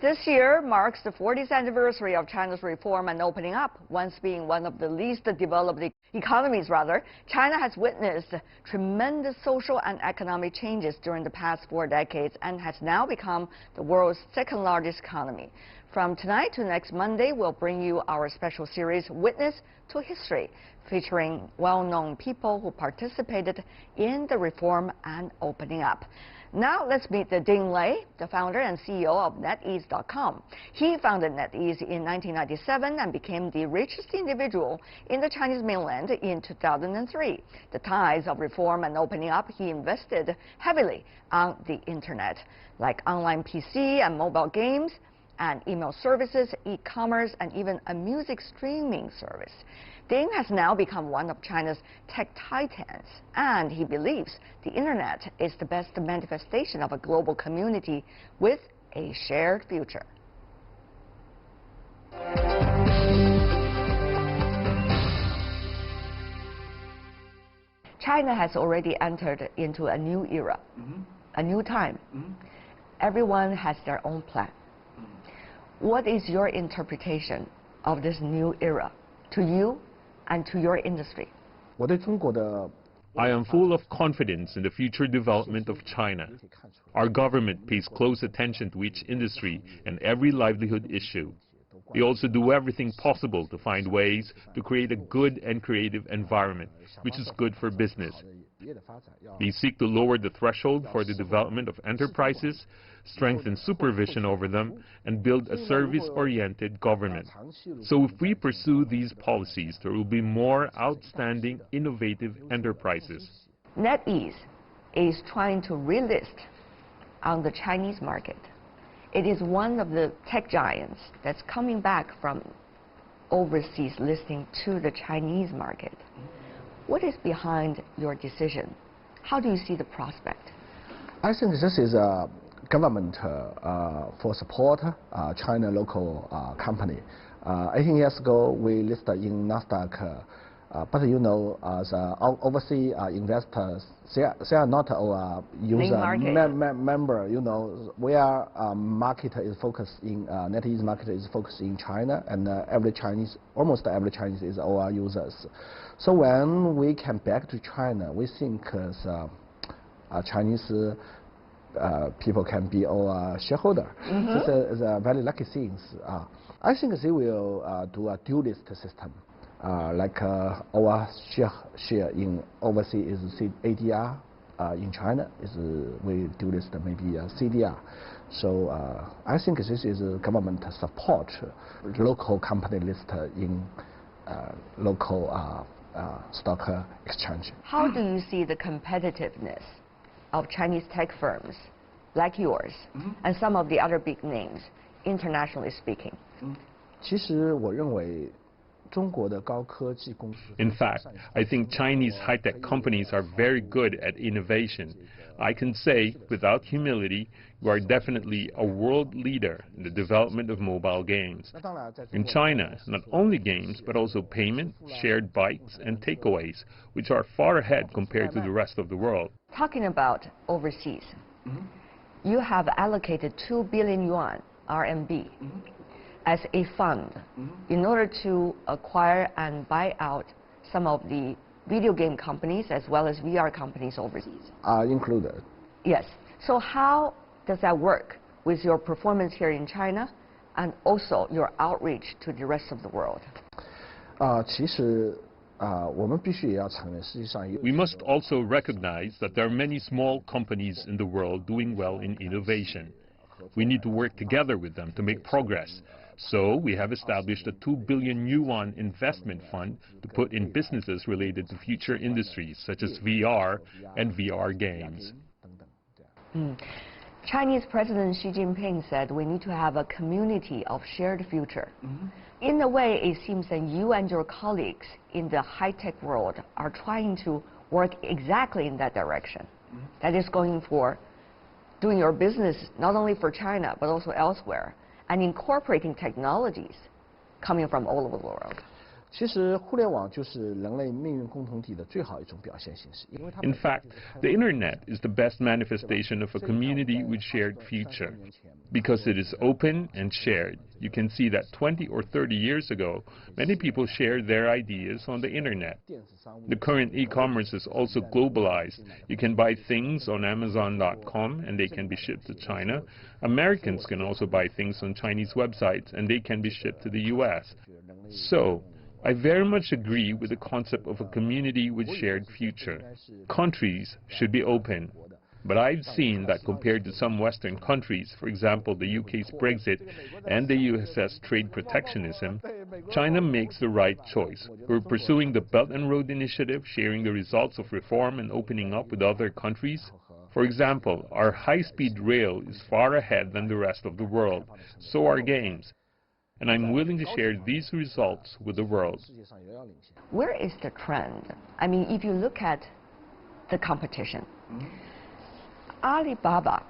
This year marks the 40th anniversary of China's reform and opening up. Once being one of the least developed economies, China has witnessed tremendous social and economic changes during the past 4 decades and has now become the world's second largest economy. From tonight to next Monday, we'll bring you our special series, Witness to History, featuring well-known people who participated in the reform and opening up. Now let's meet Ding Lei, the founder and CEO of NetEase.com. He founded NetEase in 1997 and became the richest individual in the Chinese mainland in 2003. The tides of reform and opening up, he invested heavily on the internet, like online PC and mobile games, and email services, e-commerce, and even a music streaming service. Ding has now become one of China's tech titans, and he believes the internet is the best manifestation of a global community with a shared future. China has already entered into a new era, a new time. Everyone has their own plan. What is your interpretation of this new era to you and to your industry? I am full of confidence in the future development of China. Our government pays close attention to each industry and every livelihood issue. We also do everything possible to find ways to create a good and creative environment, which is good for business. We seek to lower the threshold for the development of enterprises, strengthen supervision over them, and build a service-oriented government. So if we pursue these policies, there will be more outstanding, innovative enterprises. NetEase is trying to relist on the Chinese market. It is one of the tech giants that's coming back from overseas listing to the Chinese market. What is behind your decision? How do you see the prospect? I think this is a government for support China local company. 18 years ago, we listed in NASDAQ, but you know, the overseas investors, they are not our user member. You know, where market is focused in NetEase market is focused in China, and almost every Chinese is our users. So when we came back to China, we think Chinese people can be our shareholder. This is a very lucky thing. I think they will do a dual list system. Like our share in overseas is ADR, in China is we do list maybe CDR. So I think this is government support local company list in local stock exchange. How do you see the competitiveness of Chinese tech firms like yours and some of the other big names, internationally speaking? 其实我认为 In fact, I think Chinese high-tech companies are very good at innovation. I can say, without humility, you are definitely a world leader in the development of mobile games. In China, not only games, but also payment, shared bikes, and takeaways, which are far ahead compared to the rest of the world. Talking about overseas, you have allocated 2 billion yuan, RMB, as a fund in order to acquire and buy out some of the video game companies as well as VR companies overseas. Included. Yes. So how does that work with your performance here in China and also your outreach to the rest of the world? 其实 我们必须也要承认，实际上 We must also recognize that there are many small companies in the world doing well in innovation. We need to work together with them to make progress. So we have established a 2 billion yuan investment fund to put in businesses related to future industries such as VR and VR games. Chinese President Xi Jinping said we need to have a community of shared future. In a way, it seems that you and your colleagues in the high-tech world are trying to work exactly in that direction. That is going for doing your business not only for China, but also elsewhere, and incorporating technologies coming from all over the world. In fact, the Internet is the best manifestation of a community with shared future. Because it is open and shared, you can see that 20 or 30 years ago, many people shared their ideas on the Internet. The current e-commerce is also globalized. You can buy things on Amazon.com and they can be shipped to China. Americans can also buy things on Chinese websites and they can be shipped to the US. So, I very much agree with the concept of a community with shared future. Countries should be open. But I've seen that compared to some Western countries, for example the UK's Brexit and the US's trade protectionism, China makes the right choice. We're pursuing the Belt and Road Initiative, sharing the results of reform and opening up with other countries. For example, our high-speed rail is far ahead than the rest of the world. So are games. And I'm willing to share these results with the world. Where is the trend? I mean, if you look at the competition, Alibaba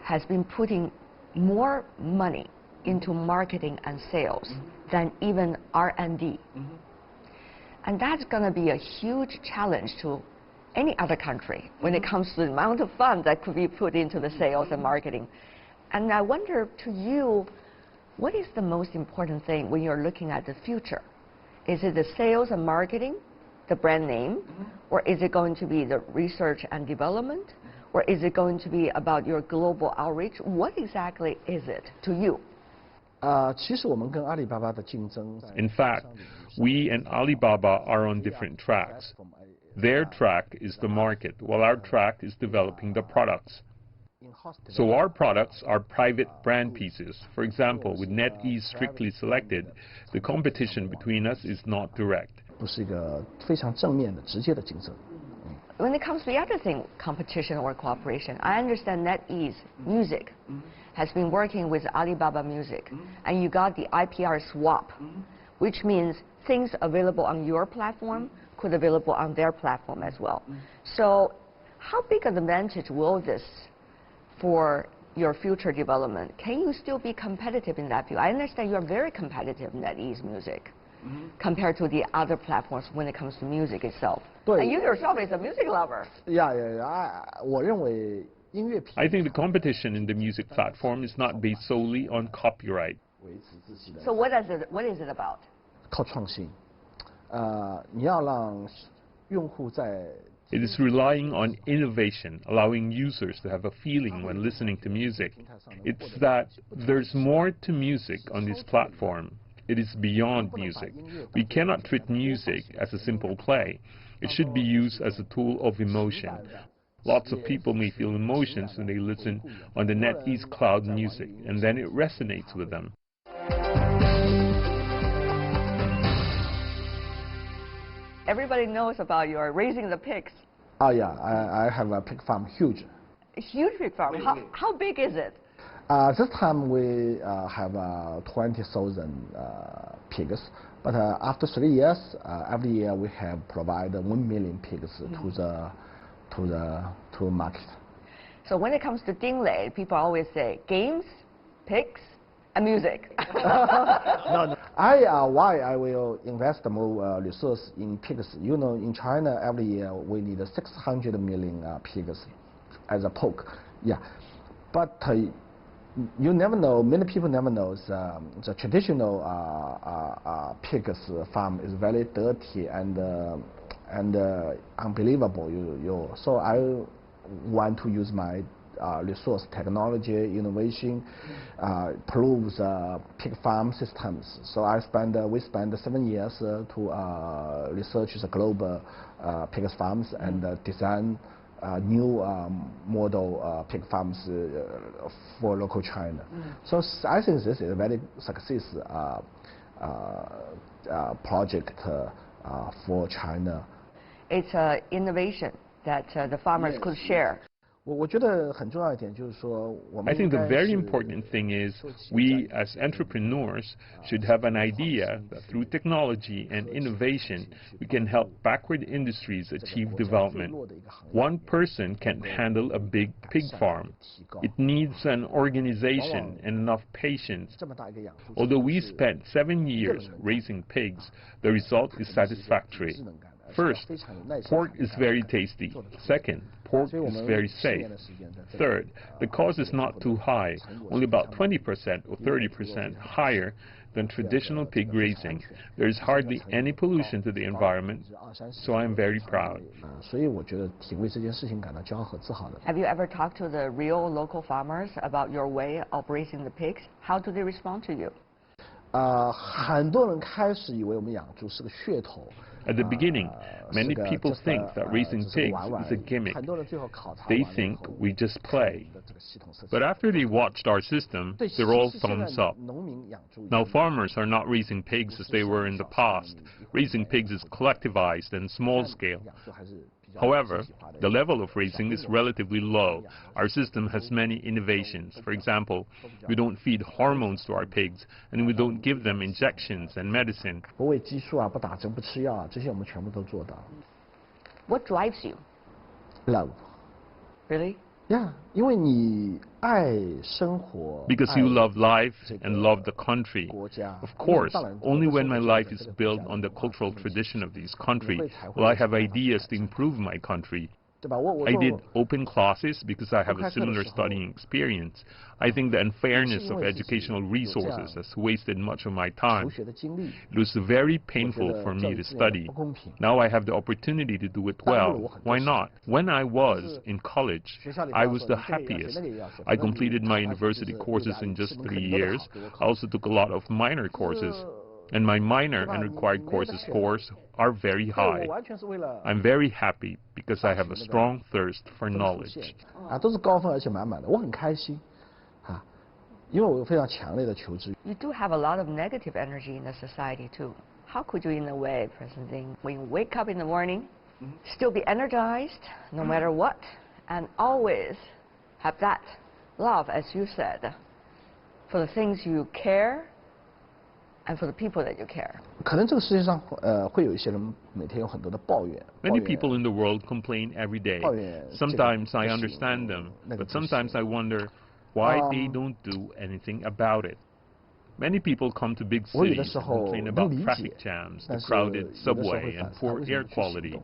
has been putting more money into marketing and sales than even R&D. And that's going to be a huge challenge to any other country when it comes to the amount of funds that could be put into the sales and marketing. And I wonder to you, what is the most important thing when you're looking at the future? Is it the sales and marketing, the brand name, or is it going to be the research and development, or is it going to be about your global outreach? What exactly is it to you? In fact, we and Alibaba are on different tracks. Their track is the market, while our track is developing the products. So our products are private brand pieces. For example, with NetEase strictly selected, the competition between us is not direct. When it comes to the other thing, competition or cooperation, I understand NetEase Music has been working with Alibaba Music, and you got the IPR swap, which means things available on your platform could be available on their platform as well. So how big an advantage will this for your future development? Can you still be competitive in that field? I understand you are very competitive in NetEase Music compared to the other platforms when it comes to music itself. And you yourself is a music lover. I think the competition in the music platform is not based solely on copyright. So what is it about? It is relying on innovation, allowing users to have a feeling when listening to music. It's that there's more to music on this platform. It is beyond music. We cannot treat music as a simple play. It should be used as a tool of emotion. Lots of people may feel emotions when they listen on the NetEase cloud music, and then it resonates with them. Everybody knows about your raising the pigs. Oh yeah, I have a pig farm, huge. A huge pig farm. How big is it? This time we have 20,000 pigs, but after 3 years, every year we have provided 1 million pigs to the market. So when it comes to Ding Lei, people always say games, pigs, and music. No. Why I will invest more resources in pigs? You know, in China every year we need 600 million pigs as a pork. Yeah, but you never know. Many people never know the traditional pigs farm is very dirty and unbelievable. So I want to use my resource, technology, innovation, proves pig farm systems. So we spend 7 years to research the global pig farms and design new model pig farms for local China. So I think this is a very successful project for China. It's an innovation that the farmers could share. 我觉得很重要一点就是说，我 I 们 think 应 the 该 very 是 important thing is we as entrepreneurs should have an idea that through technology and innovation we can help backward industries achieve development. One person can't handle a big pig farm. It needs an organization and enough patience. 这么大一个养猪， Although we spent 7 years raising pigs, the result is satisfactory. First, pork is very tasty. Second, pork is very safe. Third, the cost is not too high, only about 20% or 30% higher than traditional pig raising. There is hardly any pollution to the environment, so I am very proud. 所以我觉得挺为这件事情感到骄傲和自豪的。 Have you ever talked to the real local farmers about your way of raising the pigs? How do they respond to you? 很多人开始以为我们养猪是个噱头。 At the beginning, many people think that raising pigs is a gimmick. They think we just play. But after they watched our system, they're all thumbs up. Now farmers are not raising pigs as they were in the past. Raising pigs is collectivized and small scale. However, the level of raising is relatively low. Our system has many innovations. For example, we don't feed hormones to our pigs, and we don't give them injections and medicine. 不喂激素啊，不打针，不吃药啊，这些我们全部都做到。 What drives you? Love. Really? Yeah， 因为你爱生活。 Because you love life and love the country. 国家。 Of course, only when my life is built on the cultural tradition of this country will I have ideas to improve my country. 对吧？我 I did open classes because I have a similar studying experience. I think the unfairness of educational resources has wasted much of my 求 time. 学的经历。 It was very painful for me to study. Now I have the opportunity to do it well. Why not? When I was in college, I was the happiest. I completed my university courses in just 3 years. I also took a lot of minor courses. And my minor and required courses scores are very 我 high. 完全是为了 I'm very happy because I have a strong thirst for knowledge. 啊，都是高分而且满满的，我很开心啊，因为我有非常强烈的求知欲。 You do have a lot of negative energy in the society too. How could you, in a way, President Ding, when you wake up in the morning, still be energized no matter what, and always have that love, as you said, for the things you care and for the people that you care? 可能这个世界上会有一些人每天有很多的抱怨。 Many people in the world complain every day. Sometimes I understand them, but sometimes I wonder why they don't do anything about it. Many people come to big cities and complain about traffic jams, the crowded subway, and poor air quality.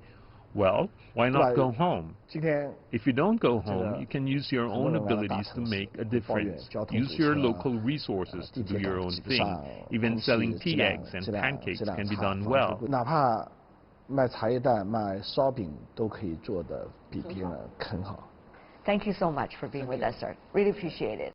Well, why not go home? 今天 If you don't go home, you can use your own abilities to make a difference. Use your local resources to do your own thing. Even selling tea eggs and pancakes can be done well. 哪怕卖茶叶蛋、卖烧饼都可以做得比别人更好。 Thank you so much for being with us, sir. Really appreciate it.